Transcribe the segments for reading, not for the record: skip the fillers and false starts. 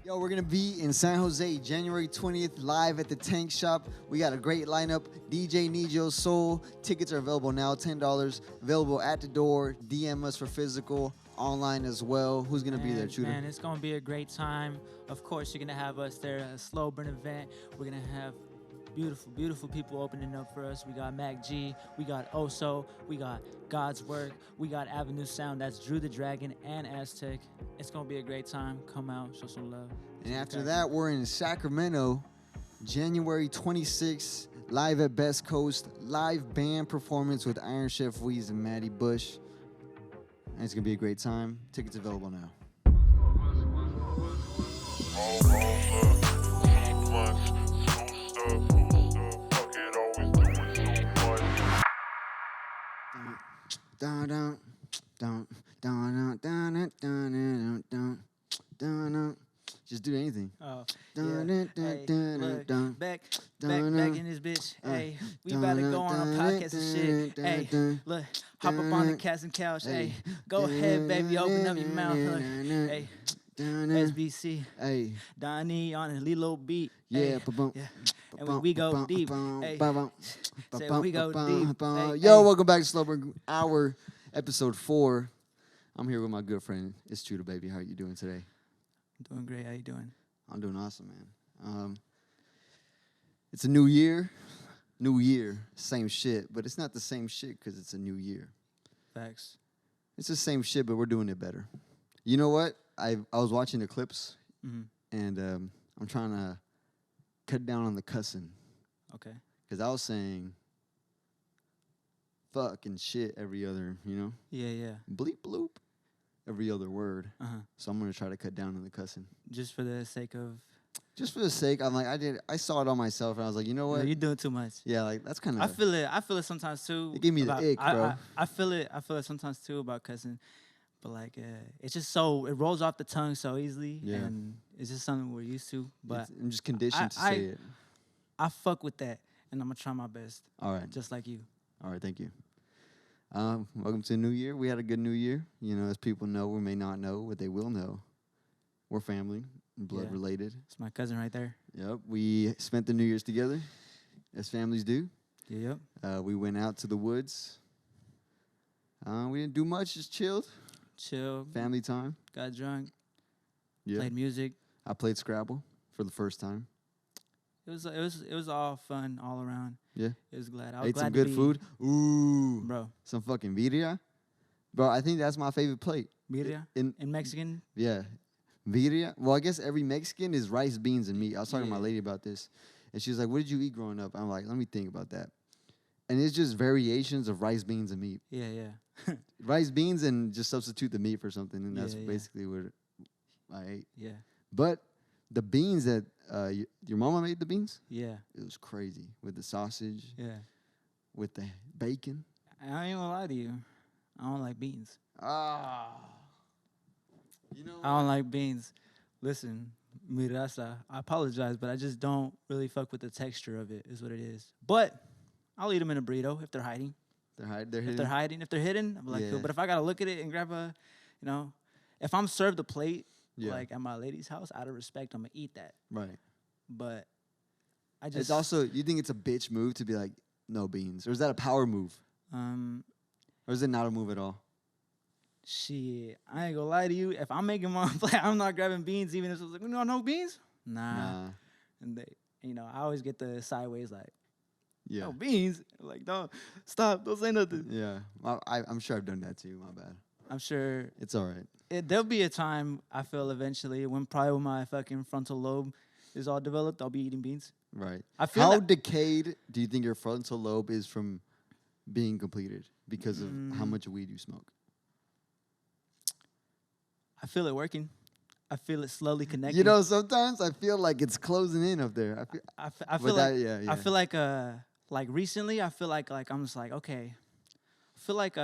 Yo, we're going to be in San Jose January 20th, live at the Tank Shop. We got a great lineup. DJ Nijo Soul. Tickets are available now, $10. Available at the door. DM us for physical, online as well. Who's going to be there, Chuta? Man, it's going to be a great time. Of course, you're going to have us there at a Slow Burn event. We're going to have beautiful, beautiful people opening up for us. We got Mac G, we got Oso, we got God's Work, we got Avenue Sound, that's Drew the Dragon and Aztec. It's going to be a great time. Come out, show some love. And after that, we're in Sacramento, January 26th, live at Best Coast, live band performance with Iron Chef Weez and Maddie Bush. And it's going to be a great time. Tickets available now. Just do anything. Oh, yeah. Hey, look, back in this bitch. Hey, we about to go on a podcast and shit. Hey, look, hop up on the casting couch. Hey, go ahead, baby, open up your mouth. Look, hey, SBC. Hey, Doni on a Lilo beat. yeah, Yeah. And we go deep. Hey, say we go deep. Yo, welcome back to SlowBurnHour, episode 4. I'm here with my good friend. It's Chuta, baby. How are you doing today? Doing great. How you doing? I'm doing awesome, man. It's a new year. New year, same shit. But it's not the same shit because it's a new year. Facts. It's the same shit, but we're doing it better. You know what? I was watching the clips, and I'm trying to cut down on the cussing. Okay. Because I was saying fuck and shit every other, Yeah. bleep bloop every other word. Uh-huh. So I'm going to try to cut down on the cussing. Just for the sake of... Just for the sake, I'm like, I saw it on myself, and I was like, you know what? No, you're doing too much. Yeah, like, that's kind of... I feel it sometimes, too. It gave me the ick, bro. I feel it sometimes, too, about cussing. But, like, it's just so... It rolls off the tongue so easily. Yeah. And it's just something we're used to. But I'm just conditioned to say it. I fuck with that. And I'm going to try my best. All right. Just like you. All right, thank you. Welcome to the new year. We had a good new year. You know, as people know or may not know, what they will know. We're family, blood related. It's my cousin right there. Yep. We spent the New Year's together, as families do. Yep. We went out to the woods. We didn't do much, just chilled. Chill. Family time. Got drunk. Yeah. Played music. I played Scrabble for the first time. It was all fun all around. Yeah. It was glad. I was Ate glad some to good be, food. Ooh. Bro. Some fucking birria. Bro, I think that's my favorite plate. Birria? In Mexican? Yeah. Birria. Well, I guess every Mexican is rice, beans, and meat. I was talking to my Yeah. lady about this. And she was like, what did you eat growing up? I'm like, let me think about that. And it's just variations of rice, beans, and meat. Yeah. Rice, beans, and just substitute the meat for something. And that's Yeah. basically what I ate. Yeah. But the beans that your mama made the beans, Yeah. it was crazy with the sausage, Yeah. with the bacon. I ain't gonna lie to you. I don't like beans. You know, I don't like beans. Listen, mirasa, I apologize, but I just don't really fuck with the texture of it, is what it is. But I'll eat them in a burrito if they're hiding. They're hidden. If they're hidden, I'm like, Yeah. cool. But if I gotta look at it and grab if I'm served a plate, Yeah. like at my lady's house, out of respect, I'm gonna eat that. Right. But I just It's also, you think it's a bitch move to be like, no beans? Or is that a power move? Or is it not a move at all? Shit, I ain't gonna lie to you. If I'm making my own plate, I'm not grabbing beans, even if it's like, no beans? Nah. And they, I always get the sideways like, Yeah. no beans. Like, don't stop, don't say nothing. Yeah. I'm sure I've done that too. My bad. I'm sure It's all right. there'll be a time, I feel eventually, when my fucking frontal lobe is all developed, I'll be eating beans. Right. I feel How that- decayed do you think your frontal lobe is from being completed because of how much weed you smoke? I feel it working. I feel it slowly connecting. You know, sometimes I feel like it's closing in up there. I but feel that- like yeah. I feel like recently I feel like I'm just like, okay. I feel like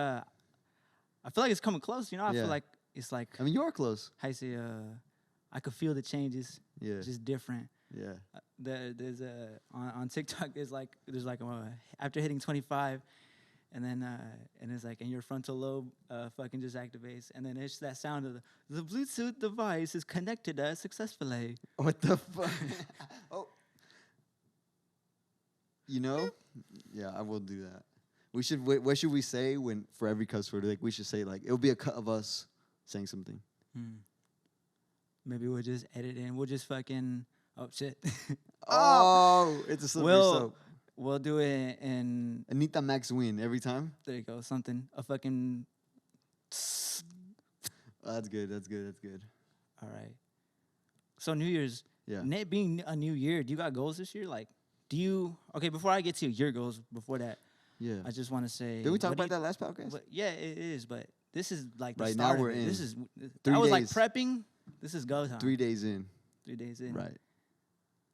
it's coming close, I Yeah. feel like it's like I mean, you're close. how you say I could feel the changes. Yeah. Just different. Yeah. There's on TikTok there's like after hitting 25 and then and it's like, and your frontal lobe fucking just activates, and then it's that sound of the Bluetooth device is connected successfully. What the fuck? Oh. You know? Yeah, I will do that. We should. What should we say when for every cuss word? Like we should say like it'll be a cut of us saying something. Maybe we'll just edit in. We'll just fucking. Oh shit. Oh, it's a slippery soap. We'll do it in. Anita Max win every time. There you go. Something. A fucking. That's good. That's good. That's good. All right. So New Year's. Yeah. It being a new year, do you got goals this year? Like, do you? Okay, before I get to your goals, before that. Yeah. I just want to say. Did we talk about that last podcast? Yeah, it is. But this is like the right start now we're of it. in. This is. 3 I was days. like prepping. This is go time. 3 days in. 3 days in. Right.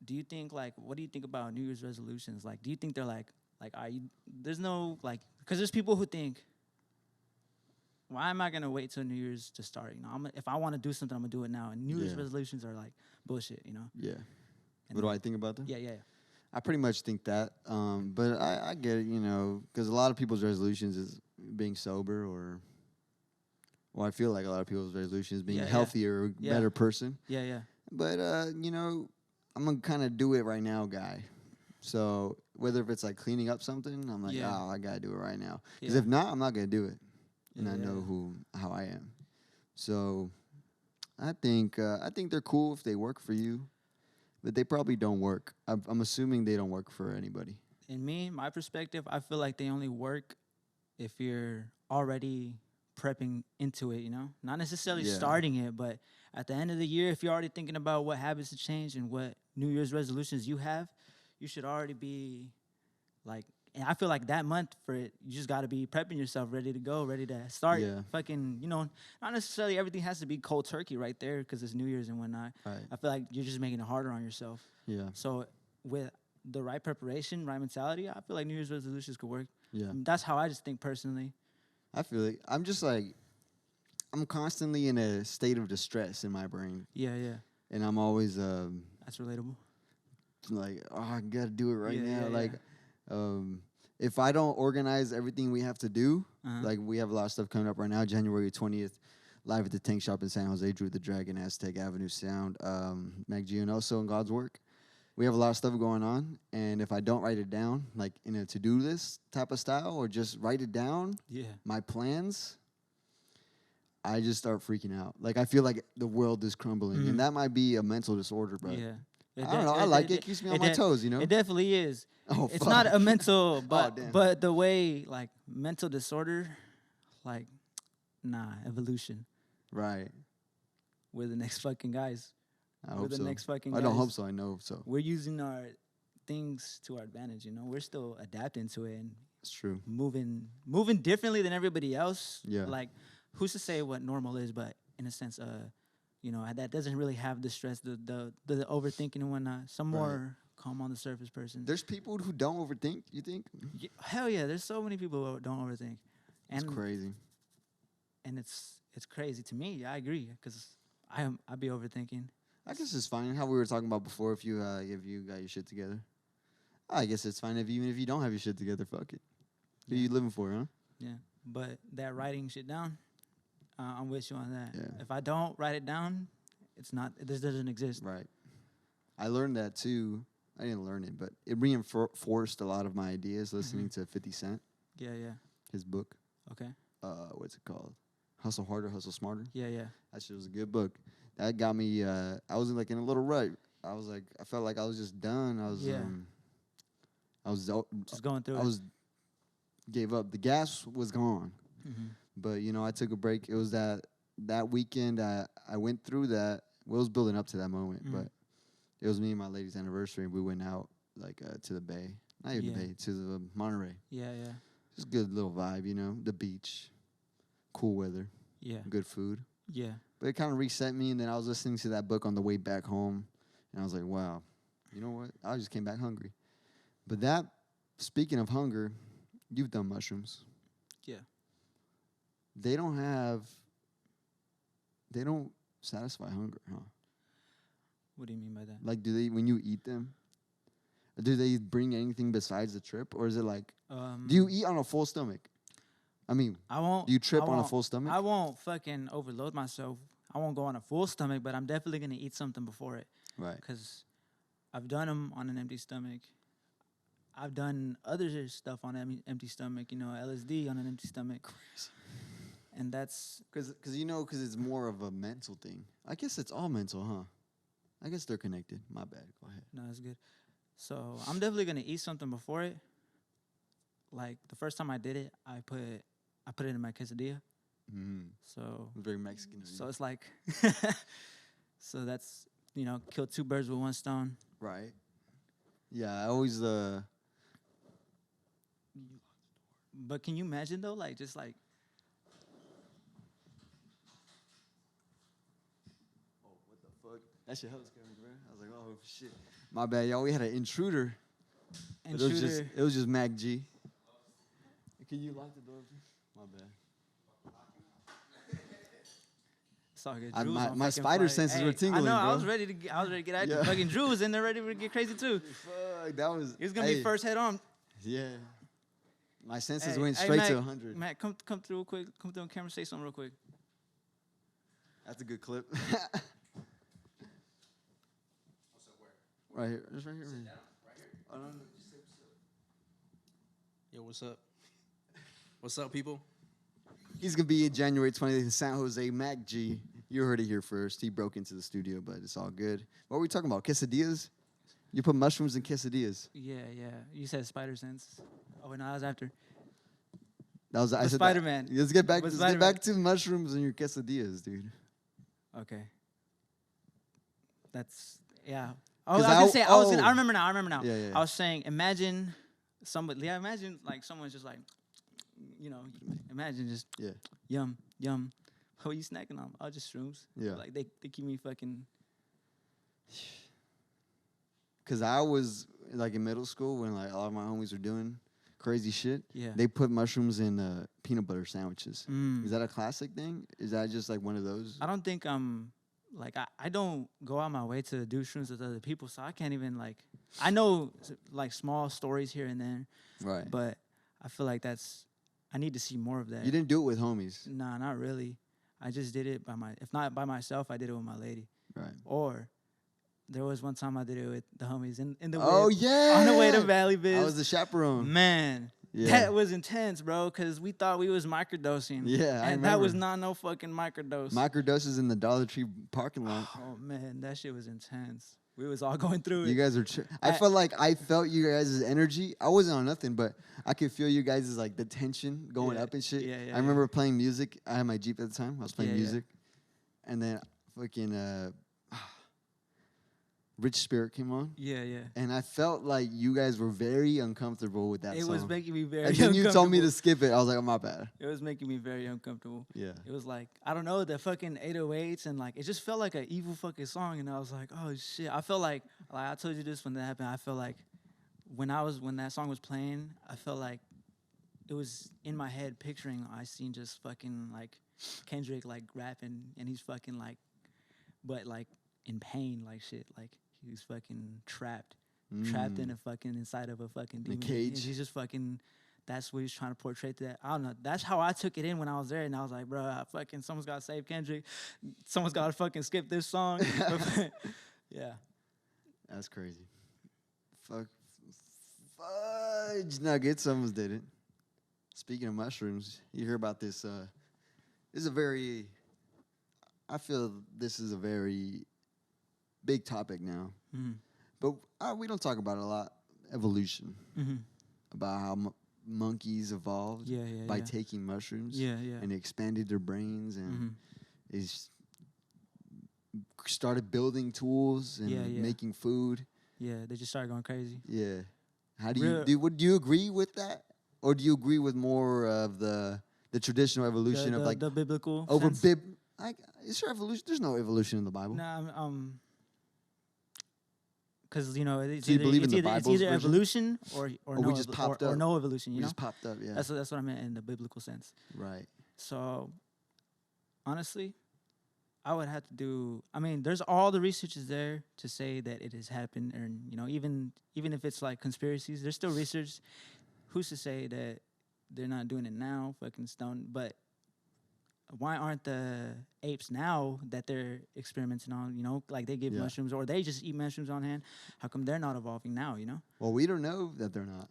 Do you think like what do you think about New Year's resolutions? Like, do you think they're like are you? There's no like because there's people who think. Why am I gonna wait till New Year's to start? You know, if I want to do something, I'm gonna do it now. And New Year's resolutions are like bullshit. You know. Yeah. And what do I think about them? Yeah. I pretty much think that, but I get it, you know, because a lot of people's resolutions is being sober well, I feel like a lot of people's resolutions is being a healthier, better person. Yeah. But, you know, I'm going to kind of do it right now guy. So whether if it's like cleaning up something, I'm like, I got to do it right now. Because if not, I'm not going to do it. And I know how I am. So I think they're cool if they work for you. But they probably don't work. I'm assuming they don't work for anybody. In my perspective, I feel like they only work if you're already prepping into it, you know? Not necessarily starting it, but at the end of the year, if you're already thinking about what habits to change and what New Year's resolutions you have, you should already be like, and I feel like that month for it, you just got to be prepping yourself, ready to go, ready to start fucking, you know, not necessarily everything has to be cold turkey right there because it's New Year's and whatnot. Right. I feel like you're just making it harder on yourself. Yeah. So with the right preparation, right mentality, I feel like New Year's resolutions could work. Yeah. That's how I just think personally. I feel like I'm just like, I'm constantly in a state of distress in my brain. Yeah. And I'm always That's relatable. like, oh, I got to do it right now. Yeah. Like, if I don't organize everything we have to do, like we have a lot of stuff coming up right now, January 20th, live at the Tank Shop in San Jose, Drew the Dragon, Aztec Avenue Sound, Mac Gionoso and God's Work. We have a lot of stuff going on, and if I don't write it down, like in a to-do list type of style, or just write it down, my plans, I just start freaking out. Like I feel like the world is crumbling, and that might be a mental disorder, but I don't know. I like it. It keeps me on my toes, you know? It definitely is. Oh, it's fuck. not a mental, but damn. but the way, like, mental disorder, like, evolution. Right. We're the next fucking guys. I We're hope the so. next fucking I guys. don't hope so. I know so. We're using our things to our advantage, you know? We're still adapting to it and It's true. moving differently than everybody else. Yeah. Like, who's to say what normal is, but in a sense, you know, that doesn't really have the stress, the overthinking and whatnot. Some more calm on the surface person. There's people who don't overthink, you think? Yeah, hell yeah, there's so many people who don't overthink. It's crazy. And it's crazy to me. I agree, because I'd be overthinking. I guess it's fine. How we were talking about before, if you got your shit together. I guess it's fine even if you don't have your shit together. Fuck it. Who you living for, huh? Yeah, but that writing shit down, I'm with you on that. Yeah. If I don't write it down, this doesn't exist. Right. I learned that too. I didn't learn it, but it reinforced a lot of my ideas listening to 50 Cent. Yeah. His book. Okay. What's it called? Hustle Harder, Hustle Smarter. Yeah. That shit was a good book. That got me. I was like in a little rut. I felt like I was just done. I was just going through. Gave up. The gas was gone. But you know, I took a break. It was that weekend. I went through that. Well, it was building up to that moment, but it was me and my lady's anniversary, and we went out like to the Bay, not even the Bay, to the Monterey. Yeah. Just a good little vibe, you know, the beach, cool weather, good food. Yeah. But it kind of reset me, and then I was listening to that book on the way back home, and I was like, wow, you know what? I just came back hungry. But speaking of hunger, you've done mushrooms. Yeah. They don't satisfy hunger, huh? What do you mean by that? Like, do they, when you eat them? Do they bring anything besides the trip, or is it like? Do you eat on a full stomach? I mean, I won't. do you trip I on a won't- full stomach? I won't fucking overload myself. I won't go on a full stomach, but I'm definitely gonna eat something before it. Right. Because I've done them on an empty stomach. I've done other stuff on an empty stomach. You know, LSD on an empty stomach. Crazy. And that's Because it's more of a mental thing. I guess it's all mental, huh? I guess they're connected. My bad. Go ahead. no, it's good. So I'm definitely gonna eat something before it. Like the first time I did it, I put it in my quesadilla. Mm-hmm. So Very Mexican. so it's like, so that's kill two birds with one stone. Right. Yeah, I always But can you imagine though, like just like. Oh, what the fuck? That shit hella scared me, bro. I was like, oh shit. My bad, y'all. We had an intruder. But it was just Mac G. Can you lock the door, please? My bad. It's all good. My spider senses were tingling, I know. bro. I was ready to get at you. Yeah. Fucking Drew was in there ready to get crazy too. Fuck, that was. He was gonna be first head on. Yeah. My senses Hey, went hey, straight Mac, to 100. Matt, come through real quick. Come through on camera. Say something real quick. That's a good clip. What's up, where? Right here. Just right here. Sit down, right here. Oh, no, no. Just say what's up. Yo, what's up? What's up, people? He's going to be in January 20th in San Jose. Mac G. You heard it here first. He broke into the studio, but it's all good. What were we talking about? Quesadillas? You put mushrooms in quesadillas. Yeah. You said spider sense. Oh, no, I was after. That was I said Spider-Man. Let's get back. With Let's get Spider-Man. back to mushrooms and your quesadillas, dude. Okay. That's yeah. Oh, I 'Cause was gonna say. oh. I remember now. Yeah. I was saying, imagine somebody. Yeah, imagine like someone's just like, imagine just Yeah. yum. What are you snacking on? Oh, just shrooms. Yeah. Like they keep me fucking. Because I was like in middle school when like a lot of my homies were doing crazy shit. Yeah. They put mushrooms in peanut butter sandwiches. Mm. Is that a classic thing? Is that just like one of those? I don't think like I don't go out my way to do shrooms with other people, so I can't even like. I know like small stories here and there, Right. but I feel like I need to see more of that. You didn't do it with homies. Nah, not really. I just did it if not by myself, I did it with my lady. Right. Or there was one time I did it with the homies in the Oh, way, yeah. on the way to Valley Biz. I was the chaperone. Man, Yeah. that was intense, bro, because we thought we was microdosing. Yeah, I and that was remember. not no fucking microdose. Microdoses in the Dollar Tree parking lot. Oh, man, that shit was intense. We was all going through You it. guys are. I felt like I felt you guys' energy. I wasn't on nothing, but I could feel you guys' like the tension going Yeah, up and shit. yeah, I remember playing music. I had my Jeep at the time. I was playing Yeah, yeah. music, and then fucking Rich Spirit came on, Yeah. and I felt like you guys were very uncomfortable with that It song. was making me very and then you told me to uncomfortable. skip it. I was like, oh, my bad. It was making me very uncomfortable. Yeah. It was like, I don't know, the fucking 808s and like, it just felt like an evil fucking song. And I was like, oh shit. I felt like I told you this when that happened. I felt like when that song was playing, I felt like it was in my head picturing, I seen just fucking like Kendrick like rapping and he's fucking like, but like in pain, like shit. Like he was fucking trapped in a fucking, inside of a fucking demon. cage. And he's just fucking, that's what he's trying to portray to that. I don't know. That's how I took it in when I was there. And I was like, bro, fucking someone's got to save Kendrick. Someone's got to fucking skip this song. Yeah. That's crazy. Fudge nuggets. Almost did it. Speaking of mushrooms, you hear about this. This is a very. I feel this is a very big topic now, but we don't talk about it a lot. Evolution, about how monkeys evolved by taking mushrooms, and they expanded their brains and they started building tools and making food. Yeah, they just started going crazy. Yeah, how do you would you agree with that, or do you agree with more of the traditional evolution of like the biblical over sense? Is there evolution? There's no evolution in the Bible. Nah, because it's So you either, believe in it's the either, Bible's it's either version? evolution or we no just popped or up. no evolution. We You know, just popped up. Yeah, that's what I meant in the biblical sense. right. So, honestly, I would have to do. I mean, there's all the research is there to say that it has happened, and even if it's like conspiracies, there's still research. Who's to say that they're not doing it now? Fucking stone. But why aren't the apes now that they're experimenting on? Like they give mushrooms or they just eat mushrooms on hand. How come they're not evolving now? Well, we don't know that they're not.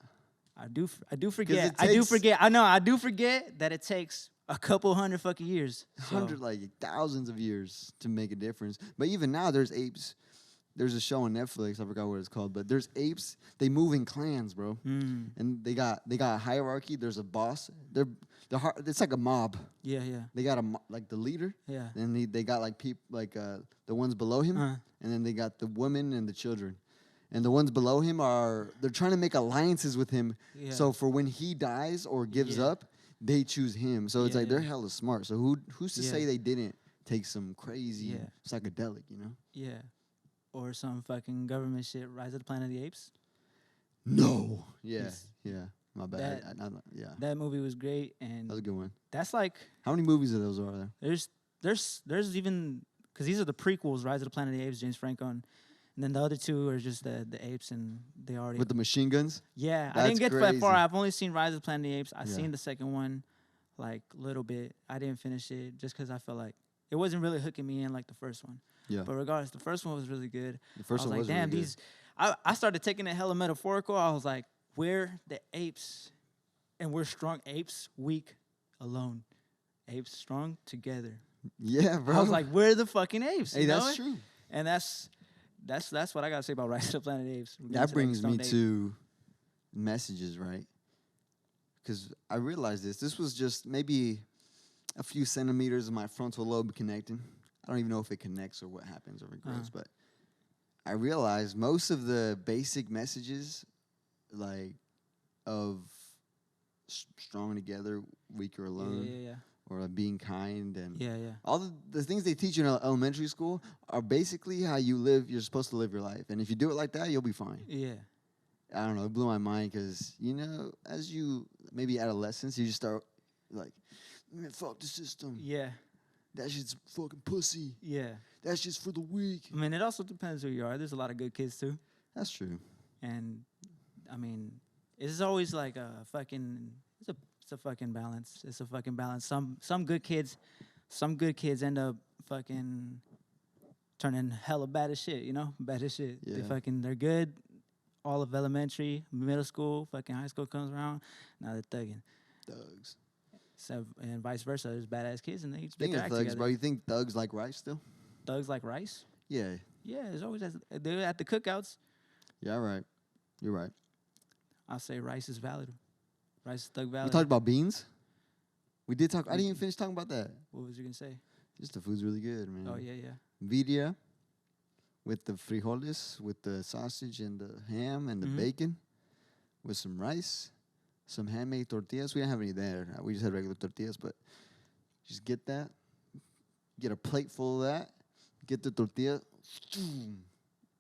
I do forget. I do forget. I know. I do forget that it takes a couple hundred fucking years. Like thousands of years to make a difference. But even now, there's apes. There's a show on Netflix. I forgot what it's called, but there's apes. They move in clans, bro. And they got a hierarchy. There's a boss. It's like a mob. Yeah. They got like the leader. Yeah. And they got like people like the ones below him, and then they got the women and the children. And the ones below him they're trying to make alliances with him. Yeah. So for when he dies or gives up, they choose him. So it's like they're hella smart. So who's to say they didn't take some crazy psychedelic, Yeah. Or some fucking government shit, Rise of the Planet of the Apes? No. Yeah. My bad. That movie was great. And that was a good one. That's like... How many movies of those are there? There's even... Because these are the prequels, Rise of the Planet of the Apes, James Franco. And then the other two are just the apes, and they already... With the machine guns? Yeah. I didn't get that far. I've only seen Rise of the Planet of the Apes. I've seen the second one, like, a little bit. I didn't finish it just because I felt like it wasn't really hooking me in like the first one. Yeah. But regardless, the first one was really good. The first one was like, damn, really good. I started taking it hella metaphorical. I was like, we're the apes, and we're strong. Apes weak alone. Apes strong together. Yeah, bro. I was like, we're the fucking apes. Hey, that's true. And that's what I gotta say about Rise of the Planet of the Apes. That brings me to messages, right? Because I realized this was just maybe a few centimeters of my frontal lobe connecting. I don't even know if it connects or what happens or it grows, but I realized most of the basic messages, like of strong together, weaker alone, or being kind, and all the things they teach you in elementary school are basically how you live. You're supposed to live your life, and if you do it like that, you'll be fine. Yeah. I don't know. It blew my mind because as you maybe adolescence, you just start like, man, fuck the system. Yeah. That shit's fucking pussy. Yeah. That shit's for the weak. I mean, it also depends who you are. There's a lot of good kids, too. That's true. And, I mean, it's always like a fucking... It's a fucking balance. It's a fucking balance. Some good kids end up fucking turning hella bad as shit, Bad as shit. Yeah. They're good. All of elementary, middle school, fucking high school comes around. Now they're thugging. Thugs. So, and vice versa. There's badass kids and they just Speaking of thugs, together. bro, you think thugs like rice still? Thugs like rice? Yeah. Yeah, there's always they're at the cookouts. Yeah, right. You're right. I'll say rice is valid. Rice is thug valid. We talked about beans. We did talk. I didn't even finish talking about that. What was you gonna say? Just the food's really good, man. Oh yeah. Birria with the frijoles, with the sausage and the ham and the bacon, with some rice, some handmade tortillas. We didn't have any there. We just had regular tortillas, but just get that. Get a plate full of that. Get the tortilla.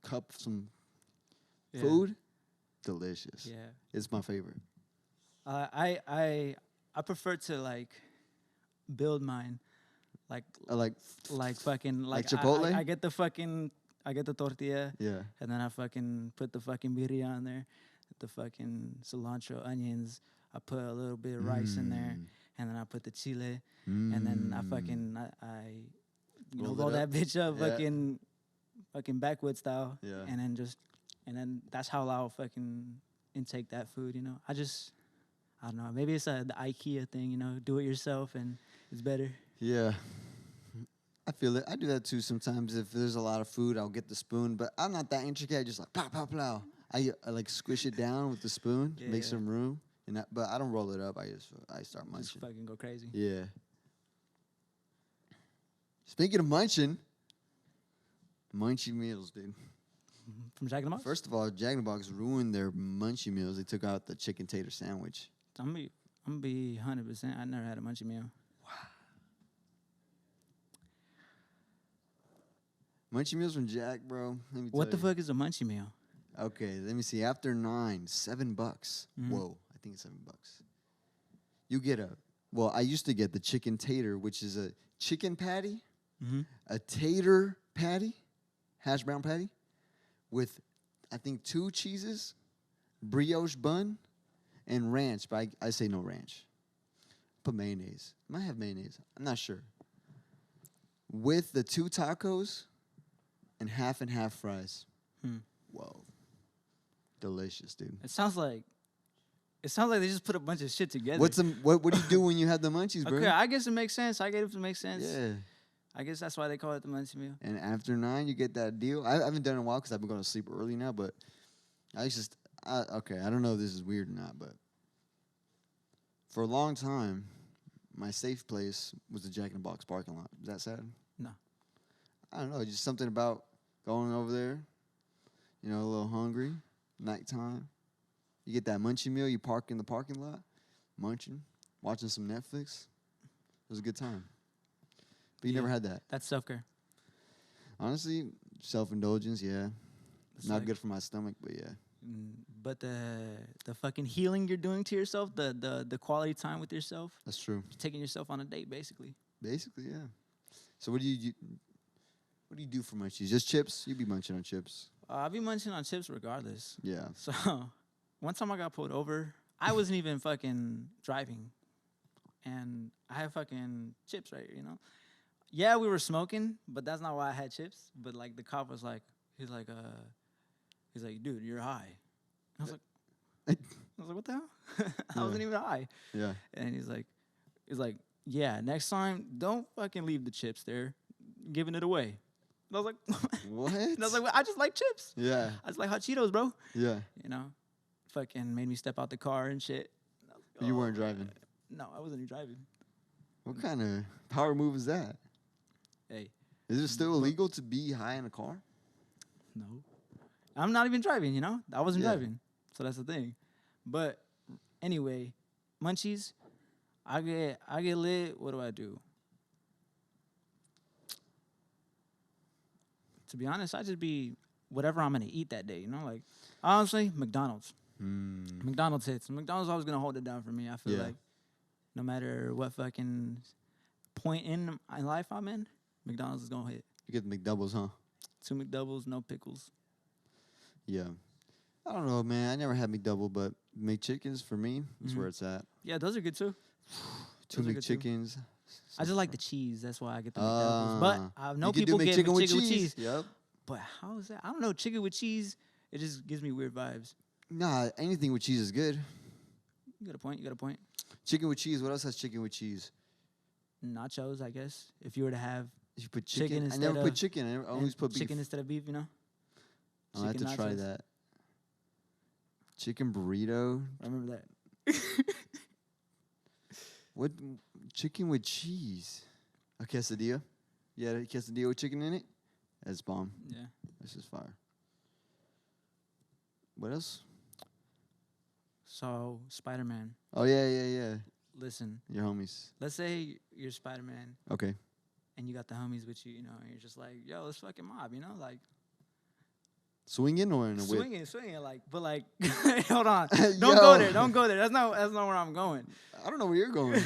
Cup some food. Delicious. Yeah. It's my favorite. I prefer to like build mine, like fucking like Chipotle. I get the tortilla. Yeah. And then I fucking put the fucking birria on there, the fucking cilantro, onions. I put a little bit of rice in there, and then I put the chile, and then I fucking I roll that bitch up, fucking backwoods style. Yeah. And then that's how I'll fucking intake that food. I don't know. Maybe it's the IKEA thing, do it yourself and it's better. Yeah. I feel it. I do that too sometimes. If there's a lot of food, I'll get the spoon, but I'm not that intricate. I just like pow, pow, pow. I like squish it down with the spoon, make some room, but I don't roll it up. I start munching. Just fucking go crazy. Yeah. Speaking of munching meals, dude. From Jack in the Box? First of all, Jack in the Box ruined their munchie meals. They took out the chicken tater sandwich. I'm gonna be 100%. I never had a munchie meal. Wow. Munchie meals from Jack, bro. Let me What the tell you. fuck is a munchie meal? Okay, let me see. After 9, $7. Whoa, I think it's $7. You get I used to get the chicken tater, which is a chicken patty a tater patty, hash brown patty, with I think 2 cheeses, brioche bun, and ranch. But I say no ranch. Put mayonnaise. Might have mayonnaise. I'm not sure. With the 2 tacos and half fries. Whoa. Delicious, dude. It sounds like they just put a bunch of shit together. What do you do when you have the munchies, bro? Okay, I guess it makes sense. I guess it makes sense. Yeah. I guess that's why they call it the munchie meal. And after 9, you get that deal. I haven't done it in a while because I've been going to sleep early now, but I don't know if this is weird or not, but for a long time, my safe place was the Jack in the Box parking lot. Is that sad? No. I don't know. Just something about going over there, a little hungry, nighttime. You get that munchie meal, you park in the parking lot, munching, watching some Netflix. It was a good time. But you never had that. That's self-care. Honestly, self-indulgence, yeah. It's Not like- good for my stomach, but yeah. But the fucking healing you're doing to yourself, the quality time with yourself, That's true. taking yourself on a date, basically. Basically, yeah. So what do you do for munchies? Just chips? You be munching on chips. I'll be munching on chips regardless. Yeah. So one time I got pulled over. I wasn't even fucking driving. And I had fucking chips right here, Yeah, we were smoking, but that's not why I had chips. But like the cop was like, he's like, dude, you're high. I was like, what the hell? I wasn't even high. Yeah. And he's like, yeah, next time don't fucking leave the chips there, giving it away. And I was like, What? and I was like, well, I just like chips. Yeah. I just like hot Cheetos, bro. Yeah. Fucking made me step out the car and shit. And I was like, You weren't driving. No, I wasn't even driving. What kind of power move is that? Hey, Is it still illegal to be high in a car? no. I'm not even driving, I wasn't Yeah. driving. So that's the thing. But anyway, munchies, I get lit. What do I do? To be honest, I just be whatever I'm gonna eat that day, Like, honestly, McDonald's. McDonald's hits. McDonald's always gonna hold it down for me. I feel Yeah. like no matter what fucking point in life I'm in, McDonald's is gonna hit. You get the McDoubles, huh? 2 McDoubles, no pickles. Yeah. I don't know, man. I never had McDouble, but McChickens for me is where it's at. Yeah, those are good too. 2 Those are good too. McChickens. I just like the cheese. That's why I get the McDoubles. But I know you could do people get McChicken chicken with cheese. Yep. But how is that? I don't know. Chicken with cheese, it just gives me weird vibes. Nah, anything with cheese is good. You got a point. Chicken with cheese. What else has chicken with cheese? Nachos, I guess. If you were to have You put Chicken chicken. I instead never put of- chicken. I always put beef. chicken instead of beef, I'll have to chicken try nachos. that. Chicken burrito. I remember that. What? Chicken with cheese. A quesadilla. Yeah, a quesadilla with chicken in it. That's bomb. Yeah. This is fire. What else? So, Spider-Man. Oh yeah. Listen, Your homies. let's say you're Spider-Man Okay. and you got the homies with you, and you're just like, yo, let's fucking mob, like, Swinging or in a whip? swinging, like, but like, hold on, don't Yo. go there. That's not where I'm going. I don't know where you're going.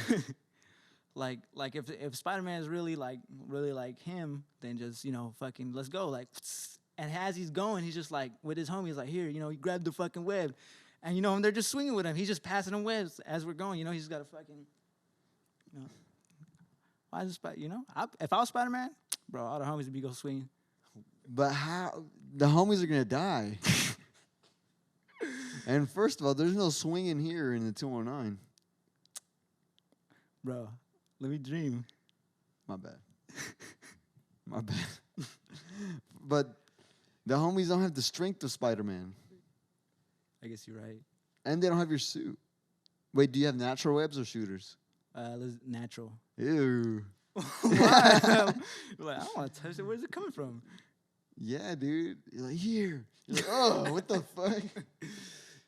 Like if Spider-Man is really like him, then just fucking let's go, like, and as he's going, he's just like with his homies, like, here, he grabbed the fucking web, and they're just swinging with him. He's just passing them webs as we're going. He's got a fucking, why is it if I was Spider-Man, bro, all the homies would be go swinging. But how? The homies are gonna die. And first of all, there's no swinging here in the 209. Bro, let me dream. My bad. My bad. But the homies don't have the strength of Spider-Man. I guess you're right. And they don't have your suit. Wait, do you have natural webs or shooters? Natural. Ew. Why? Like, I don't want to touch it. Where's it coming from? Yeah, dude. You're like, here. You're like, oh, what the fuck?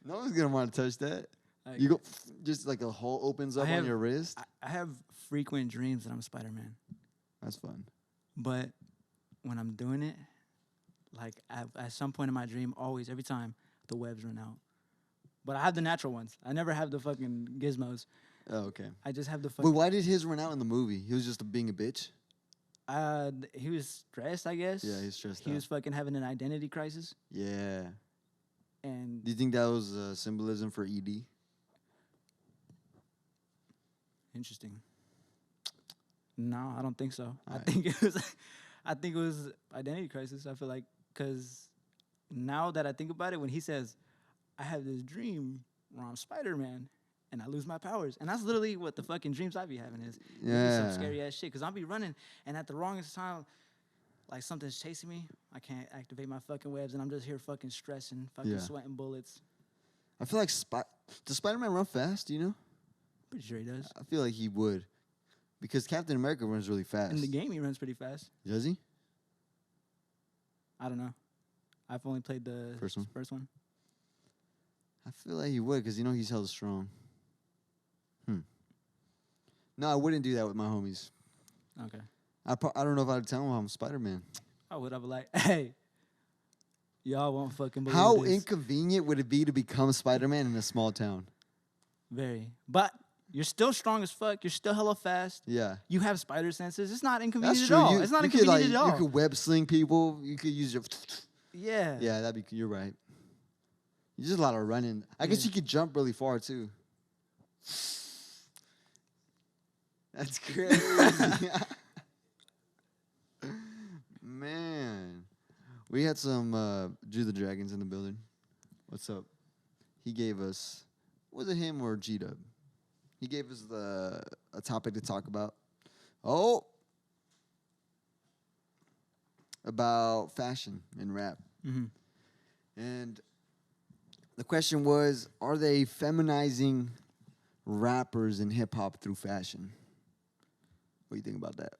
No one's going to want to touch that. Like, You go, just like a hole opens up on your wrist. I have frequent dreams that I'm Spider-Man. That's fun. But when I'm doing it, like at some point in my dream, always, every time, the webs run out. But I have the natural ones. I never have the fucking gizmos. Oh, okay. I just have the Wait, fucking... why did his run out in the movie? He was just being a bitch? He was stressed, I guess. Yeah, he's stressed He out. was fucking having an identity crisis, Yeah. and Do you think that was symbolism for ED? interesting. No, I don't think so. I Alright. think it was, I think it was identity crisis. I feel like because now that I think about it, when he says, "I have this dream where I'm Spider-Man and I lose my powers," and that's literally what the fucking dreams I be having is. It be Yeah. some scary ass shit. Cause I'll be running and at the wrongest time, like something's chasing me. I can't activate my fucking webs and I'm just here fucking stressing, fucking Yeah. sweating bullets. I feel like does Spider-Man run fast? Do you know? Pretty sure he does. I feel like he would, because Captain America runs really fast. In the game, he runs pretty fast. Does he? I don't know. I've only played the First one? First one. I feel like he would, because he's hella strong. No, I wouldn't do that with my homies. Okay. I don't know if I'd tell them I'm Spider-Man. I would have been like, hey, y'all won't fucking believe How this. inconvenient would it be to become Spider-Man in a small town? Very. But you're still strong as fuck. You're still hella fast. Yeah. You have spider senses. It's not inconvenient That's at true. all. It's not you could, inconvenient at all. You could web sling people. You could use your... Yeah. Yeah, you're right. You just a lot of running. I guess Yeah. you could jump really far, too. That's crazy. Man. We had some Jew the Dragons in the building. What's up? He gave us... Was it him or G-Dub? He gave us a topic to talk about. Oh! About fashion and rap. Mm-hmm. And the question was, are they feminizing rappers and hip-hop through fashion? What do you think about that?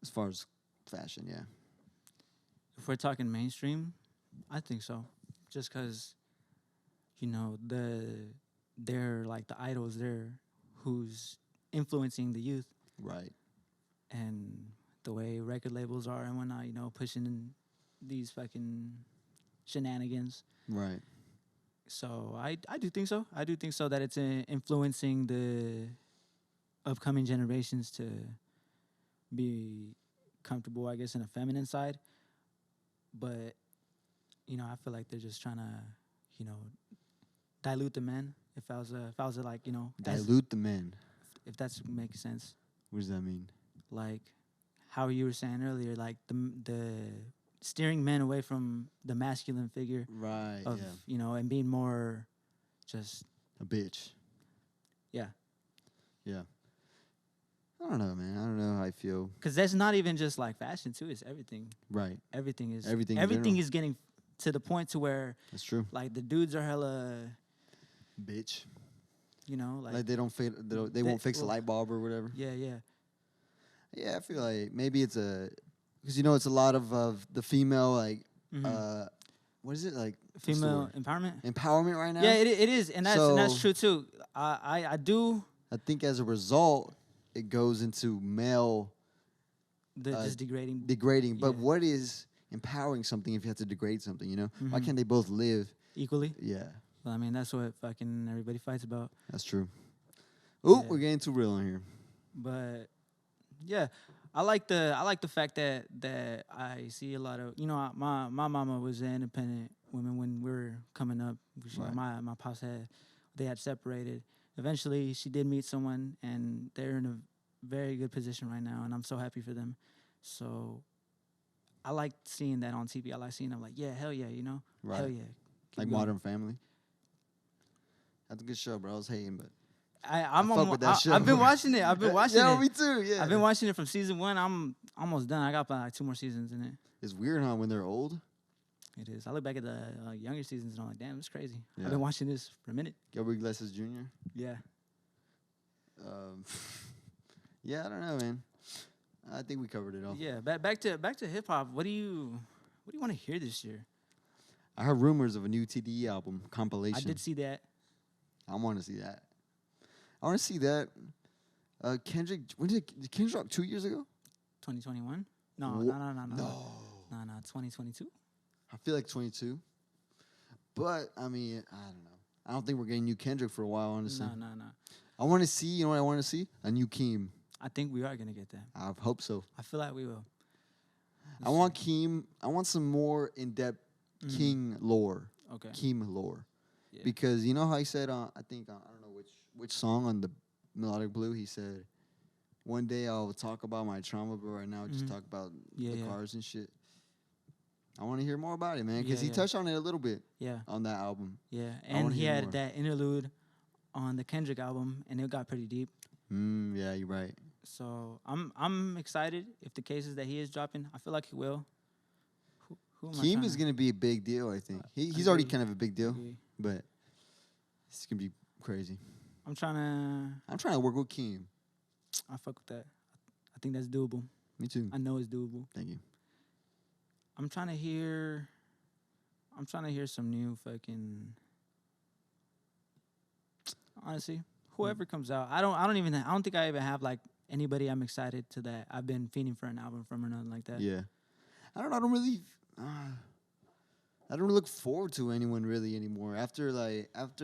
As far as fashion, yeah. If we're talking mainstream, I think so. Just because, they're like the idols there who's influencing the youth. Right. And the way record labels are and whatnot, pushing in these fucking shenanigans. Right. So I do think so. I do think so that it's influencing the upcoming generations to be comfortable, I guess, in a feminine side. But, I feel like they're just trying to, dilute the men. If I was like, Dilute the men. if that's makes sense. What does that mean? Like how you were saying earlier, like the steering men away from the masculine figure Right, of, yeah. and being more just, A bitch. yeah. Yeah. I don't know, man. I don't know how I feel. Because that's not even just like fashion, too. It's everything. Right. Everything is Everything in everything general. is getting to the point to where, That's true. like, the dudes are hella, Bitch. like they don't fit. They won't fix a light bulb or whatever. yeah. Yeah, I feel like maybe it's because it's a lot of the female Mhm. what is it like? what's the Female word? empowerment. Empowerment right now. Yeah, it is, and that's So- true too. I do I think as a result, it goes into male the just degrading. degrading. But Yeah. what is empowering something if you have to degrade something? Why Mhm. can't they both live? Equally. Yeah, Well, I mean, that's what fucking everybody fights about. that's true. Oh, Yeah. we're getting too real on here. But yeah, I like the fact that I see a lot of my mama was an independent woman when we were coming up. Right. My pops had separated. Eventually, she did meet someone, and they're in a very good position right now, and I'm so happy for them. So I like seeing that on TV. I like seeing them like, yeah, hell yeah, Right. hell yeah. Keep Like going. Modern Family. That's a good show, bro. I was hating, but I'm fuck with that show. I've been watching it. I've been watching yeah, it. me too. Yeah, I've been watching it from season 1. I'm almost done. I got like 2 more seasons in it. It's weird, huh? When they're old. It is. I look back at the younger seasons and I'm like, damn, it's crazy. Yeah. I've been watching this for a minute. Gilbert Iglesias Jr. Yeah. Yeah, I don't know, man. I think we covered it all. Yeah. Back to hip hop. What do you want to hear this year? I heard rumors of a new TDE album compilation. I did see that. I want to see that. I want to see that. Kendrick. When did Kendrick drop? 2 years ago? 2021? No. No, 2022. I feel like 22. But I mean, I don't know. I don't think we're getting new Kendrick for a while, honestly. No. I want to see. You know what I want to see? A new Keem. I think we are gonna get that. I hope so. I feel like we will. I want Keem. I want some more in-depth King lore. Okay. Keem lore. Yeah. Because you know how he said, I think, I don't know which song on the Melodic Blue, he said, one day I'll talk about my trauma, but right now just talk about the cars and shit. I want to hear more about it, man, because he touched on it a little bit on that album. Yeah, and he had that interlude on the Kendrick album, and it got pretty deep. Yeah, you're right. So I'm excited if the cases that he is dropping. I feel like he will. Who am I Keem trying is to- going to be a big deal, I think. He's agree. already kind of a big deal, Agree. but it's going to be crazy. I'm trying to work with Keem. I fuck with that. I think that's doable. Me too. I know it's doable. Thank you. I'm trying to hear some new fucking. Honestly, whoever comes out, I don't think I even have like anybody I'm excited to that I've been fiending for an album from or nothing like that. Yeah. I don't know. I don't look forward to anyone really anymore. After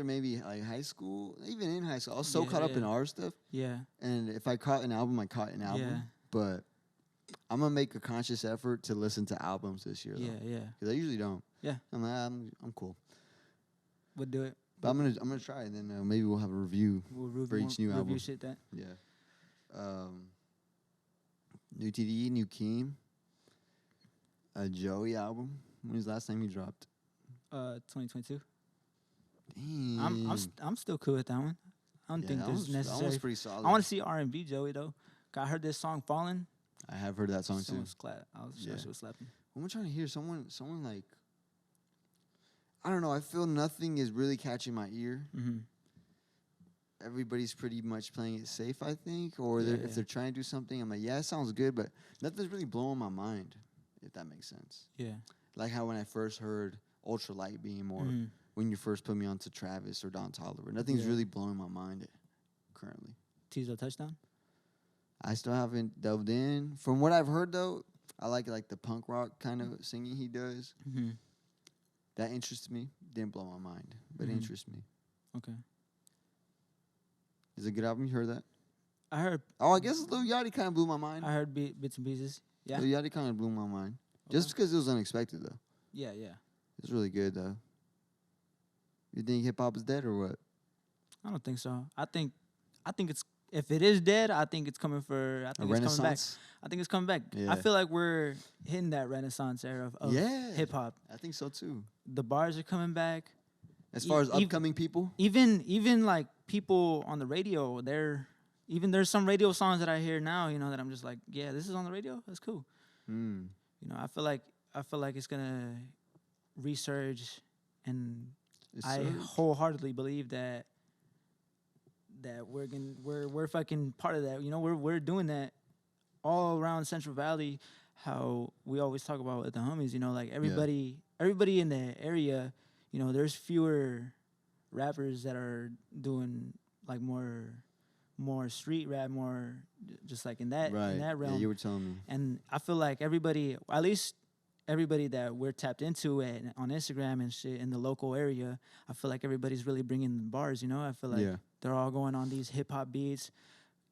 maybe like high school, even in high school, I was so caught up in our stuff. Yeah. And if I caught an album, I caught an album. Yeah. But I'm gonna make a conscious effort to listen to albums this year. Yeah, though, yeah. Because I usually don't. Yeah. I'm cool. We'll do it. But I'm gonna try, and then maybe we'll have a review for each new album. Review shit that. Yeah. New TDE, new Keem. A Joey album. When was the last time he dropped? 2022. Damn. I'm still cool with that one. I don't think there's That necessary. one's pretty solid. I want to see R&B Joey though. I heard this song "Fallen." I have heard that song too. That shit was slapping. I'm trying to hear someone like. I don't know. I feel nothing is really catching my ear. Mm-hmm. Everybody's pretty much playing it safe, I think. Or if they're trying to do something, I'm like, yeah, it sounds good, but nothing's really blowing my mind, if that makes sense. Yeah. Like how when I first heard Ultra Light Beam, or when you first put me on to Travis or Don Toliver, nothing's really blowing my mind currently. Tizo Touchdown? I still haven't delved in. From what I've heard, though, I like the punk rock kind of singing he does. Mm-hmm. That interests me. Didn't blow my mind, but it interests me. Okay. Is it a good album? You heard that? I heard. Oh, I guess Lil Yachty kind of blew my mind. I heard bits and pieces. Yeah. Lil Yachty kind of blew my mind. Just because it was unexpected, though. Yeah, yeah. It's really good, though. You think hip-hop is dead or what? I don't think so. I think it's, if it is dead, I think it's coming for. I think A it's coming back. renaissance? I think it's coming back. Yeah. I feel like we're hitting that renaissance era of hip hop. I think so, too. The bars are coming back. As far as upcoming people? Even like people on the radio, there's some radio songs that I hear now, that I'm just like, yeah, this is on the radio. That's cool. I feel like it's gonna resurge, and I wholeheartedly believe that we're fucking part of that. We're doing that all around Central Valley. How we always talk about with the homies, like everybody in the area, there's fewer rappers that are doing like more street rap, more just like in that realm. Yeah, you were telling me. And I feel like everybody, at least everybody that we're tapped into on Instagram and shit in the local area, I feel like everybody's really bringing the bars, I feel like they're all going on these hip-hop beats,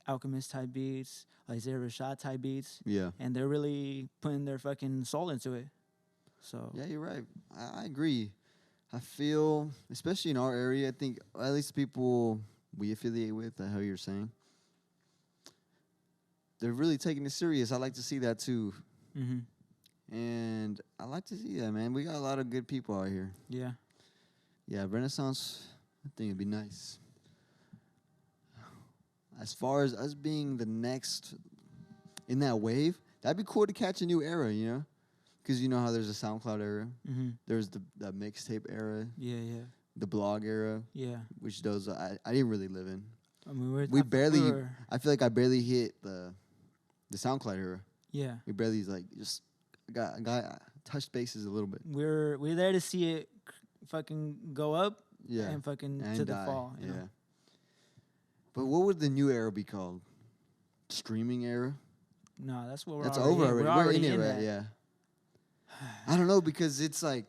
Alchemist type beats, Isaiah Rashad type beats. Yeah. And they're really putting their fucking soul into it. So Yeah, you're right. I agree. I feel, especially in our area, I think at least people we affiliate with, the hell you're saying, they're really taking it serious. I like to see that too. Mm-hmm. And I like to see that, man. We got a lot of good people out here. Yeah. Yeah, Renaissance, I think it'd be nice. As far as us being the next in that wave, that'd be cool to catch a new era, Because you know how there's a SoundCloud era. Mm-hmm. There's the mixtape era. Yeah, yeah. The blog era. Yeah. Which those I didn't really live in. I mean, I feel like I barely hit the SoundCloud era. Yeah. We barely just got touched bases a little bit. We're there to see it fucking go up. Yeah. And fucking and to the die. fall. Yeah. But what would the new era be called? Streaming era? No, that's what we're That's already over in. already. We're already in it, in right? that. Yeah. I don't know, because it's like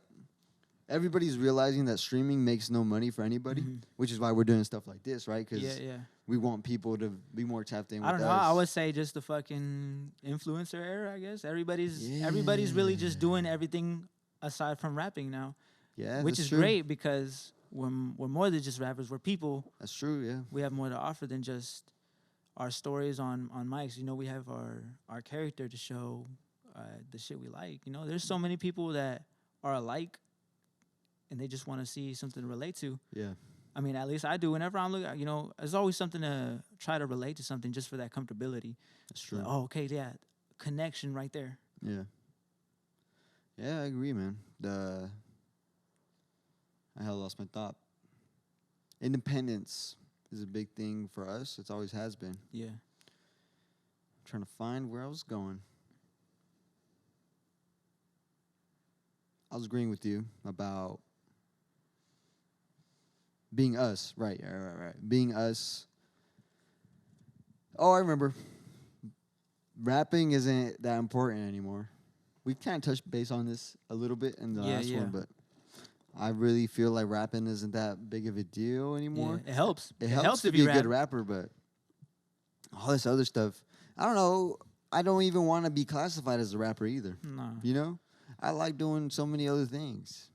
everybody's realizing that streaming makes no money for anybody, which is why we're doing stuff like this, right? Because Yeah, yeah. we want people to be more tapped in with I don't know. us. I would say just the fucking influencer era. I guess everybody's really just doing everything aside from rapping now, Yeah, which that's is true. great because we're more than just rappers. We're people. That's true, yeah. We have more to offer than just our stories on mics. You know, we have our character to show the shit we like. You know, there's so many people that are alike, and they just want to see something to relate to. Yeah. I mean, at least I do. Whenever I'm looking, you know, there's always something to try to relate to something just for that comfortability. That's true. Like, oh, okay, yeah, connection right there. Yeah. Yeah, I agree, man. I had lost my thought. Independence is a big thing for us. It always has been. Yeah. I'm trying to find where I was going. I was agreeing with you about being us. Right. Being us. Oh, I remember. Rapping isn't that important anymore. We kind of touched base on this a little bit in the last one, but I really feel like rapping isn't that big of a deal anymore. Yeah, it helps. It helps to if be you a good rapper, but all this other stuff, I don't know. I don't even want to be classified as a rapper either. No. You know? I like doing so many other things.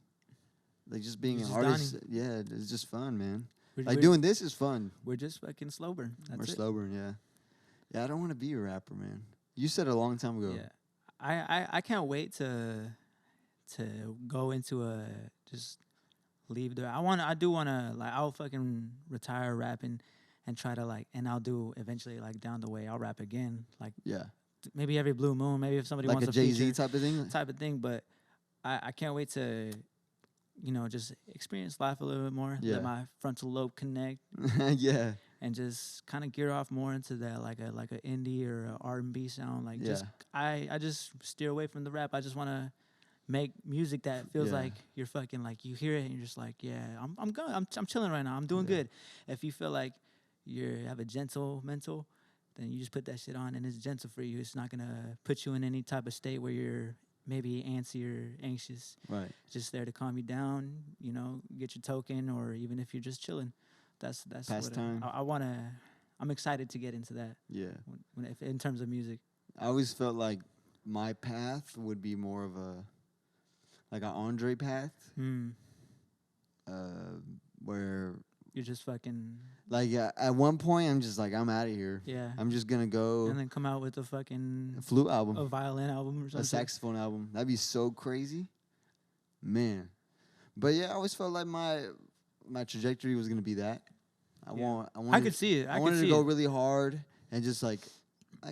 Like just being You're an just artist. Yeah, it's just fun, man. We're Doing this is fun. We're just fucking SlowBurn. That's We're it. SlowBurn, yeah. Yeah, I don't want to be a rapper, man. You said it a long time ago. Yeah. I can't wait to go into just leave there. I do wanna like I'll fucking retire rapping and try to and I'll do eventually down the way I'll rap again. Yeah. Maybe every blue moon, maybe if somebody Like wants a a Jay-Z feature type of thing? but I can't wait to just experience life a little bit more. Yeah. Let my frontal lobe connect Yeah. and just kind of gear off more into that like a indie or a R&B sound. I just steer away from the rap. I just want to make music that feels like you're fucking you hear it and you're just like, yeah, I'm good. I'm chilling right now. I'm doing good. If you feel like you have a gentle mental, then you just put that shit on and it's gentle for you. It's not gonna put you in any type of state where you're maybe antsy or anxious. Right. It's just there to calm you down, get your token, or even if you're just chilling. That's Pastime. what I'm excited to get into that. Yeah. If in terms of music. I always felt like my path would be more of an Andre path. Where You're just fucking at one point I'm just I'm out of here. yeah. I'm just gonna go And then come out with a fucking flute album, a violin album or something. a saxophone album. That'd be so crazy, man. But yeah, I always felt like my trajectory was gonna be that. I could see it. I wanted to go really hard and just I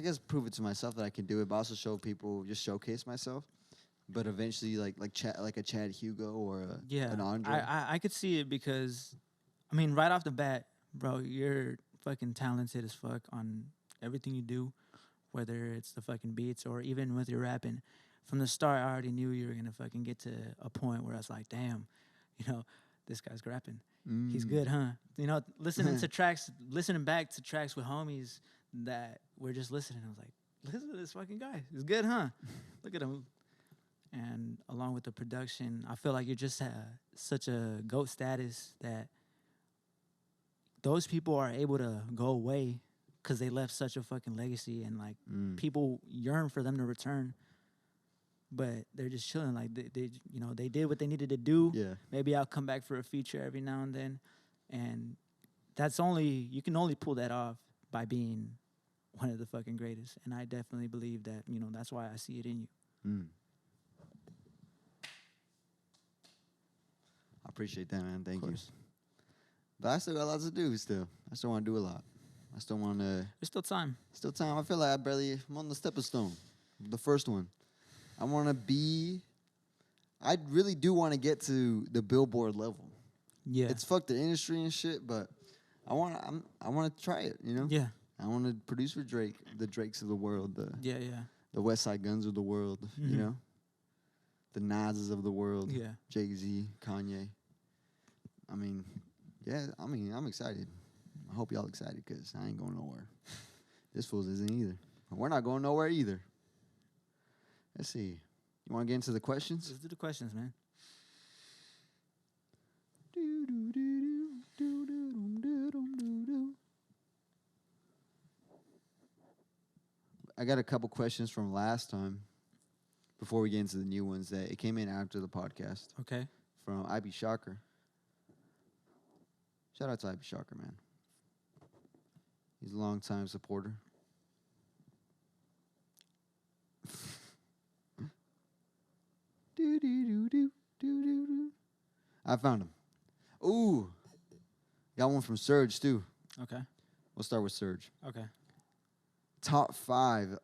guess prove it to myself that I can do it, but also show people, just showcase myself. But eventually, like a Chad Hugo or an Andre. I could see it because, I mean, right off the bat, bro, you're fucking talented as fuck on everything you do, whether it's the fucking beats or even with your rapping. From the start, I already knew you were gonna fucking get to a point where I was like, damn, this guy's rapping. He's good, huh? Listening back to tracks with homies that we're just listening. I was like, listen to this fucking guy. He's good, huh? Look at him. And along with the production, I feel like you're just such a GOAT status that those people are able to go away because they left such a fucking legacy, and people yearn for them to return. But they're just chilling. They did what they needed to do. Yeah. Maybe I'll come back for a feature every now and then. And you can only pull that off by being one of the fucking greatest. And I definitely believe that, that's why I see it in you. I appreciate that, man. Thank you. But I still got lots to do still. I still want to do a lot. I still want to... There's still time. Still time. I feel like I'm on the stepping stone. The first one. I want to be... I really do want to get to the Billboard level. Yeah. It's fucked the industry and shit, but I want to try it, Yeah. I want to produce for Drake, the Drakes of the world, the West Side Guns of the world, the Nas's of the world, Yeah. Jay-Z, Kanye. I'm excited. I hope y'all excited because I ain't going nowhere. This fool's isn't either. We're not going nowhere either. Let's see. You want to get into the questions? Let's do the questions, man. I got a couple questions from last time before we get into the new ones that it came in after the podcast Okay. from IB Shocker. Shout out to IB Shocker, man. He's a long-time supporter. I found him. Ooh. Got one from Surge, too. Okay. We'll start with Surge. Okay. Top 5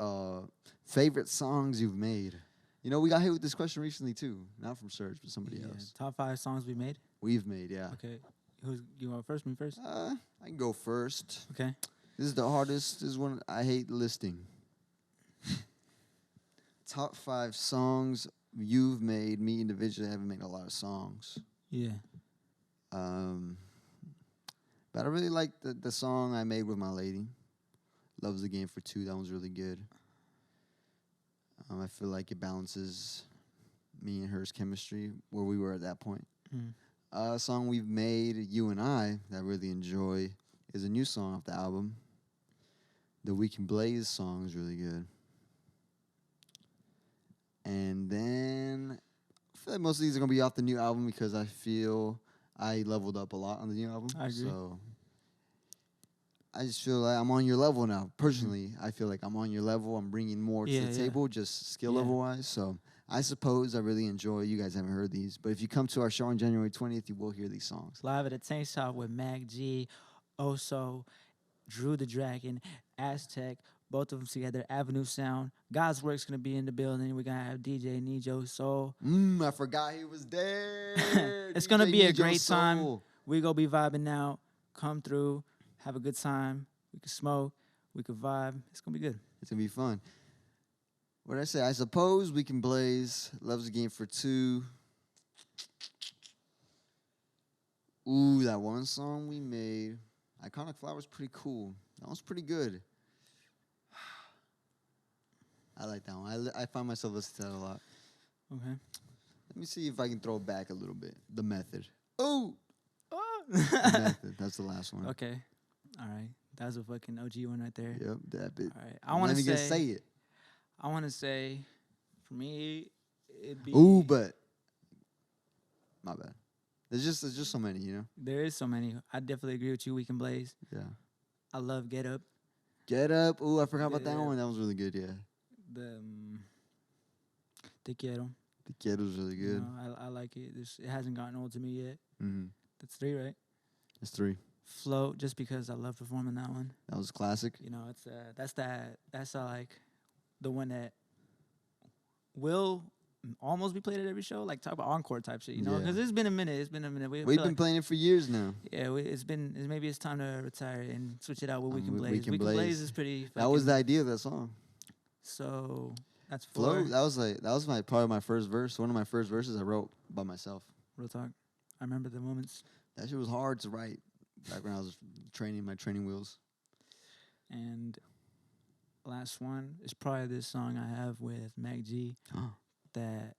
favorite songs you've made. You know, we got hit with this question recently, too. Not from Surge, but somebody else. Top 5 songs we made. We've made, yeah. Okay. You want first? Me first. I can go first. Okay. This is the hardest. This is one I hate listing. Top 5 songs you've made. Me individually, I haven't made a lot of songs. Yeah. But I really like the song I made with my lady. Loves the Game for Two. That one's really good. I feel like it balances me and her's chemistry where we were at that point. A song we've made, you and I, that I really enjoy is a new song off the album. The We Can Blaze song is really good. And then I feel like most of these are going to be off the new album because I feel I leveled up a lot on the new album. I agree. So I just feel like I'm on your level now. Personally, I feel like I'm on your level. I'm bringing more to the table, just skill level wise. So I suppose I really enjoy. You guys haven't heard these, but if you come to our show on January 20th, you will hear these songs. Live at the Tank Shop with Mac G, Oso, Drew the Dragon, Aztec, both of them together, Avenue Sound. God's Work's going to be in the building. We're going to have DJ Nijo Soul. I forgot he was there. It's going to be a Nijo great time. Soul. We're going to be vibing out. Come through. Have a good time. We can smoke. We can vibe. It's going to be good. It's going to be fun. What did I say? I suppose We Can Blaze. Loves the Game for Two. Ooh, that one song we made. Iconic Flower's pretty cool. That one's pretty good. I like that one. I find myself listening to that a lot. Okay. Let me see if I can throw it back a little bit. The Method. Oh! The Method. That's the last one. Okay. All right. That's a fucking OG one right there. Yep, that bit. All right. I'm not even gonna say it. I want to say, for me, it'd be. Ooh, but my bad. There's just so many, you know. There is so many. I definitely agree with you. We Can Blaze. Yeah. I love Get Up. Get Up. Ooh, I forgot about that Yeah. one. That was really good. Yeah. The Te Quiero. The Kid was really You good. know, I like it. It hasn't gotten old to me yet. Mm-hmm. That's 3, right? It's 3. Float, just because I love performing that one. That was classic. You know, it's that's like the one that will almost be played at every show. Like talk about encore type shit. You know, Yeah. because it's been a minute. We've been playing it for years now. Yeah, maybe it's time to retire and switch it out with We Can We Blaze. Can We Can Blaze. Blaze is pretty. That was fucking- the idea of that song. So that's 4. Flow. That was probably my first verse. One of my first verses I wrote by myself. Real talk. I remember the moments. That shit was hard to write back when I was training my training wheels. And last one is probably this song I have with Mac G that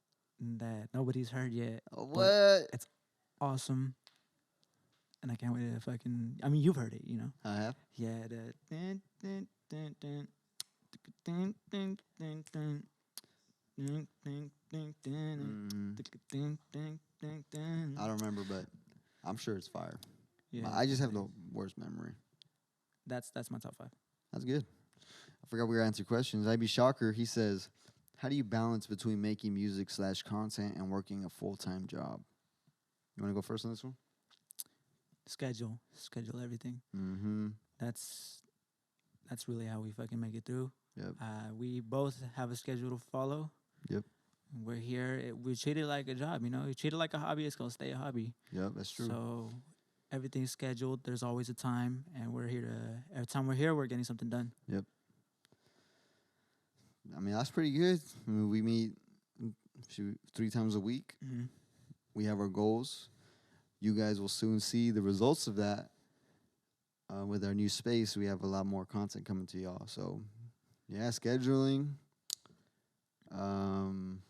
nobody's heard yet. What? Awesome. And I can't wait to fucking. I mean, you've heard it, you know. I have. Yeah. The. Dun, dun, dun, dun, dun, dun, dun, dun, dun, dun, dun, dun, dun, dun, dun, dun. I don't remember, but I'm sure it's fire. Yeah, I just have the worst memory. That's my top 5. That's good. I forgot we were answering questions. IB Shocker, he says, how do you balance between making music / content and working a full-time job? You want to go first on this one? Schedule everything. Mm-hmm. That's really how we fucking make it through. Yep. We both have a schedule to follow. Yep. We're here. We treat it like a job, you know. You treat it like a hobby. It's gonna stay a hobby. Yep, that's true. So everything's scheduled. There's always a time, and we're here to. Every time we're here, we're getting something done. Yep. I mean, that's pretty good. I mean, we meet 3 times a week. Mm-hmm. We have our goals. You guys will soon see the results of that. With our new space, we have a lot more content coming to y'all. So, yeah, scheduling, time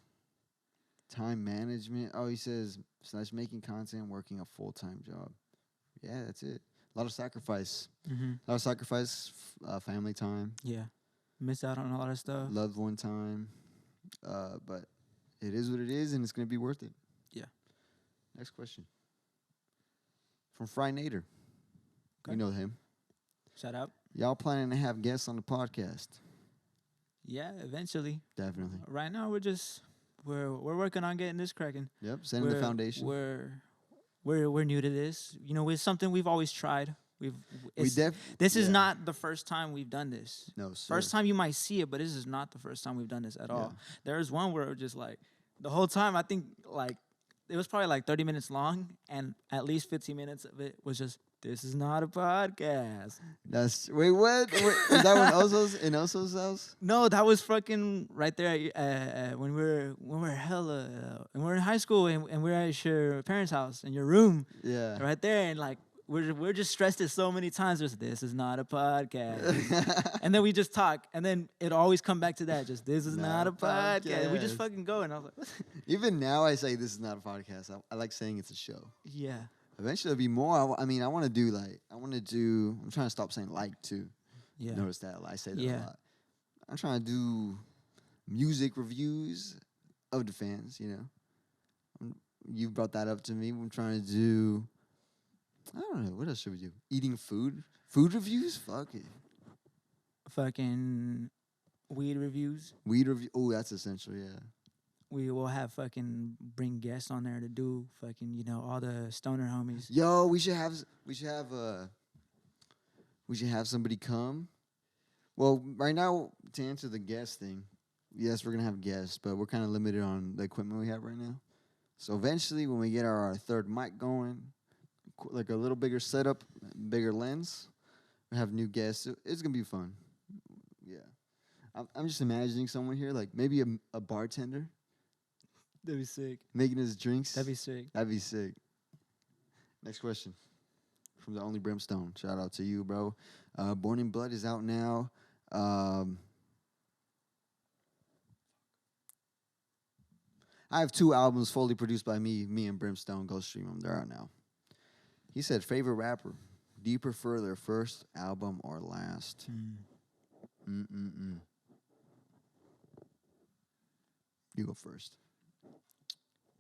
management. Oh, he says / making content, working a full-time job. Yeah, that's it. A lot of sacrifice. Mm-hmm. A lot of sacrifice, family time. Yeah. Miss out on a lot of stuff. Loved one time. But it is what it is, and it's going to be worth it. Yeah. Next question. From Fry Nader. Okay. You know him. Shout out. Y'all planning to have guests on the podcast? Yeah, eventually. Definitely. Right now, we're working on getting this cracking. Yep, setting the foundation. We're new to this. You know, it's something we've always tried. This is yeah. not the first time we've done this. No, sir. First time you might see it, but this is not the first time we've done this at all. There's one where it was just like the whole time. I think like it was probably like 30 minutes long, and at least 15 minutes of it was just, this is not a podcast. Wait, what? Is that when Oso's house? No, that was fucking right there when we were hella when we were in high school and we were at your parents' house in your room. Yeah. Right there, and like we're just stressed it so many times. Just, this is not a podcast. And then we just talk, and then it always come back to that. Just, this is not a podcast. And we just fucking go, and I was like, what? Even now I say this is not a podcast. I like saying it's a show. Yeah. Eventually there'll be more. I mean, I want to do I'm trying to stop saying like too. Yeah. Notice that I say that a lot. I'm trying to do music reviews of the fans, you know. You brought that up to me. I'm trying to do, I don't know, what else should we do? Eating food? Food reviews? Fuck it. Fucking weed reviews. Weed review. Oh, that's essential, yeah. We will have fucking bring guests on there to do fucking, you know, all the stoner homies. Yo, we should have somebody come. Well, right now, to answer the guest thing, yes, we're gonna have guests, but we're kind of limited on the equipment we have right now. So eventually, when we get our third mic going, like a little bigger setup, bigger lens, we have new guests. It's gonna be fun. Yeah, I'm just imagining someone here, like maybe a bartender. That'd be sick. Making his drinks. That'd be sick. That'd be sick. Next question. From the Only Brimstone. Shout out to you, bro. Born in Blood is out now. I have 2 albums fully produced by me and Brimstone. Go stream them. They're out now. He said, favorite rapper. Do you prefer their first album or last? You go first.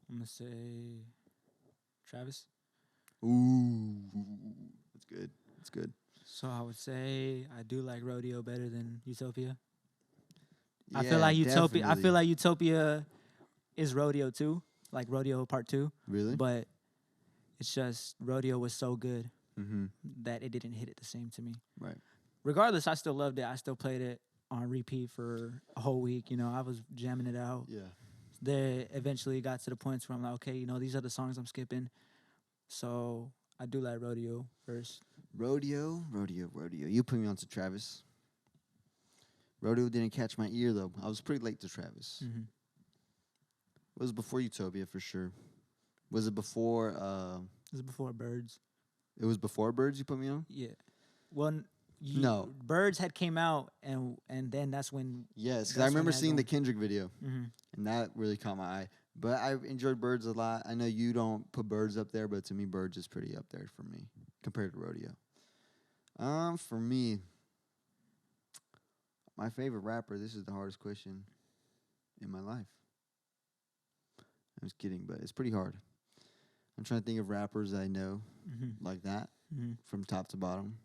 I'm gonna say Travis. Ooh, that's good. That's good. So I would say I do like Rodeo better than Utopia. Yeah, I feel like Utopia. I definitely. feel like Utopia is Rodeo too, like Rodeo Part 2. Really? But it's just Rodeo was so good Mm-hmm. that it didn't hit it the same to me. Right. Regardless, I still loved it. I still played it on repeat for a whole week. You know, I was jamming it out. Yeah. There eventually got to the points where I'm like, okay, you know, these are the songs I'm skipping. So I do like Rodeo first. Rodeo. You put me on to Travis. Rodeo didn't catch my ear, though. I was pretty late to Travis. Mm-hmm. It was before Utopia, for sure. Was it before... This is before Birds. It was before Birds you put me on? Yeah. Well, No. Birds had came out, and then that's when... Yes, because That's I when remember that seeing the going. Kendrick video, Mm-hmm. and that really caught my eye. But I enjoyed Birds a lot. I know you don't put Birds up there, but to me, Birds is pretty up there for me compared to Rodeo. For me, my favorite rapper, this is the hardest question in my life. I'm just kidding, but it's pretty hard. I'm trying to think of rappers I know like that from top to bottom.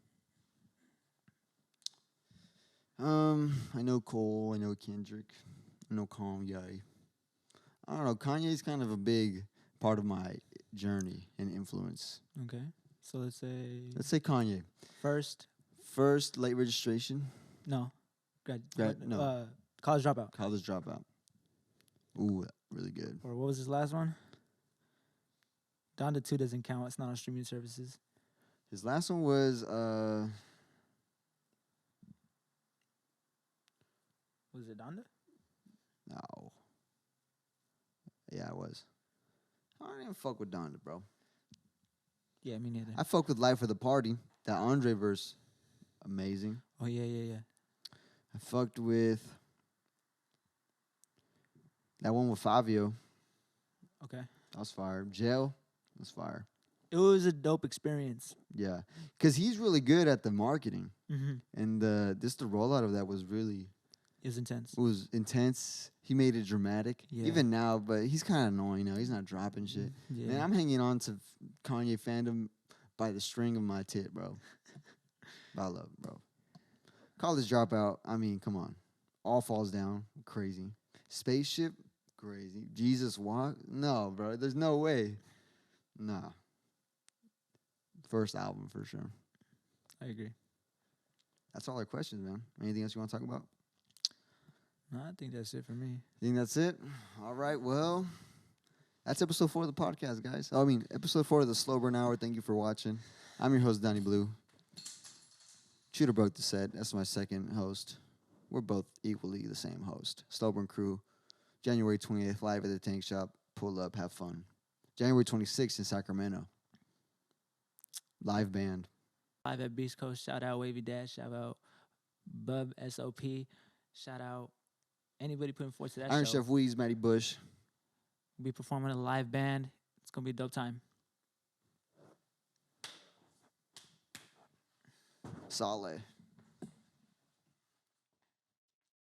I know Cole, I know Kendrick, I know Kanye. I don't know, Kanye's kind of a big part of my journey and influence. Okay. So let's say Kanye. First, Late registration, no. No. College Dropout. College Dropout. Ooh, really good. Or what was his last one? Donda 2 doesn't count. It's not on streaming services. His last one was Was it Donda? no. Yeah, it was. I don't even fuck with Donda, bro. Yeah, me neither. I fuck with Life of the Party. That Andre verse, amazing. Oh, yeah. I fucked with that one with Fabio. Okay. That was fire. Jail was fire. It was a dope experience. Yeah, because he's really good at the marketing, Mm-hmm. and the rollout of that was really, It was intense. It was intense. He made it dramatic. Yeah. Even now, but he's kind of annoying now. He's not dropping shit. Yeah. Man, I'm hanging on to Kanye fandom by the string of my tit, bro. I love it, bro. College Dropout, I mean, come on. All Falls Down, crazy. Spaceship, crazy. Jesus Walk, no, bro. There's no way. Nah. First album for sure. I agree. That's all our questions, man. Anything else you want to talk about? No, I think that's it for me. Think that's it? All right, well, that's episode 4 of the podcast, guys. Episode 4 of the Slow Burn Hour. Thank you for watching. I'm your host, Donnie Blue. Shooter broke the set. That's my second host. We're both equally the same host. SlowBurnCrew, January 28th, live at the Tank Shop. Pull up, have fun. January 26th in Sacramento. Live band. Live at Beast Coast. Shout out Wavy Dash. Shout out Bub SOP. Shout out anybody putting forth to that Iron show. Chef Weeze, Matty Bush. We'll be performing a live band. It's going to be a dope time. Saleh.